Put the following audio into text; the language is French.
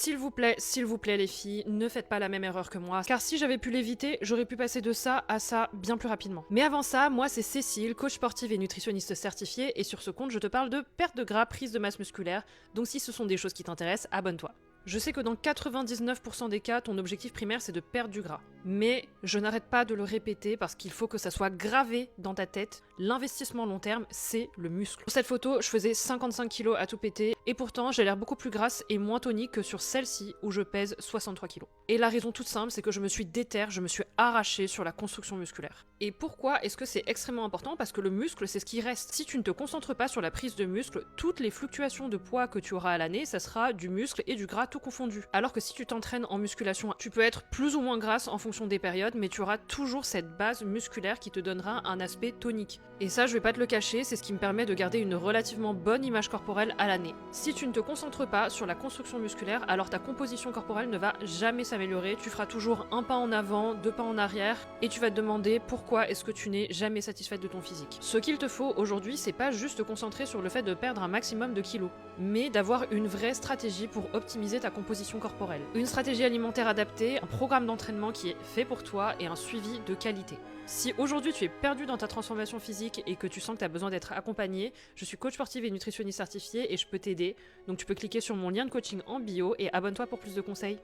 S'il vous plaît les filles, ne faites pas la même erreur que moi, car si j'avais pu l'éviter, j'aurais pu passer de ça à ça bien plus rapidement. Mais avant ça, moi c'est Cécile, coach sportive et nutritionniste certifiée, et sur ce compte je te parle de perte de gras, prise de masse musculaire, donc si ce sont des choses qui t'intéressent, abonne-toi. Je sais que dans 99% des cas, ton objectif primaire c'est de perdre du gras. Mais je n'arrête pas de le répéter parce qu'il faut que ça soit gravé dans ta tête. L'investissement long terme, c'est le muscle. Sur cette photo, je faisais 55 kilos à tout péter et pourtant j'ai l'air beaucoup plus grasse et moins tonique que sur celle-ci où je pèse 63 kilos. Et la raison toute simple, c'est que je me suis déterre, je me suis arrachée sur la construction musculaire. Et pourquoi est-ce que c'est extrêmement important? Parce que le muscle, c'est ce qui reste. Si tu ne te concentres pas sur la prise de muscle, toutes les fluctuations de poids que tu auras à l'année, ça sera du muscle et du gras tout confondu. Alors que si tu t'entraînes en musculation, tu peux être plus ou moins grasse en fonction des périodes, mais tu auras toujours cette base musculaire qui te donnera un aspect tonique. Et ça, je vais pas te le cacher, c'est ce qui me permet de garder une relativement bonne image corporelle à l'année. Si tu ne te concentres pas sur la construction musculaire, alors ta composition corporelle ne va jamais s'améliorer, tu feras toujours un pas en avant, deux pas en arrière, et tu vas te demander pourquoi est-ce que tu n'es jamais satisfaite de ton physique. Ce qu'il te faut aujourd'hui, c'est pas juste te concentrer sur le fait de perdre un maximum de kilos, mais d'avoir une vraie stratégie pour optimiser ta composition corporelle. Une stratégie alimentaire adaptée, un programme d'entraînement qui est fait pour toi et un suivi de qualité. Si aujourd'hui tu es perdu dans ta transformation physique et que tu sens que tu as besoin d'être accompagné, je suis coach sportive et nutritionniste certifiée et je peux t'aider. Donc tu peux cliquer sur mon lien de coaching en bio et abonne-toi pour plus de conseils.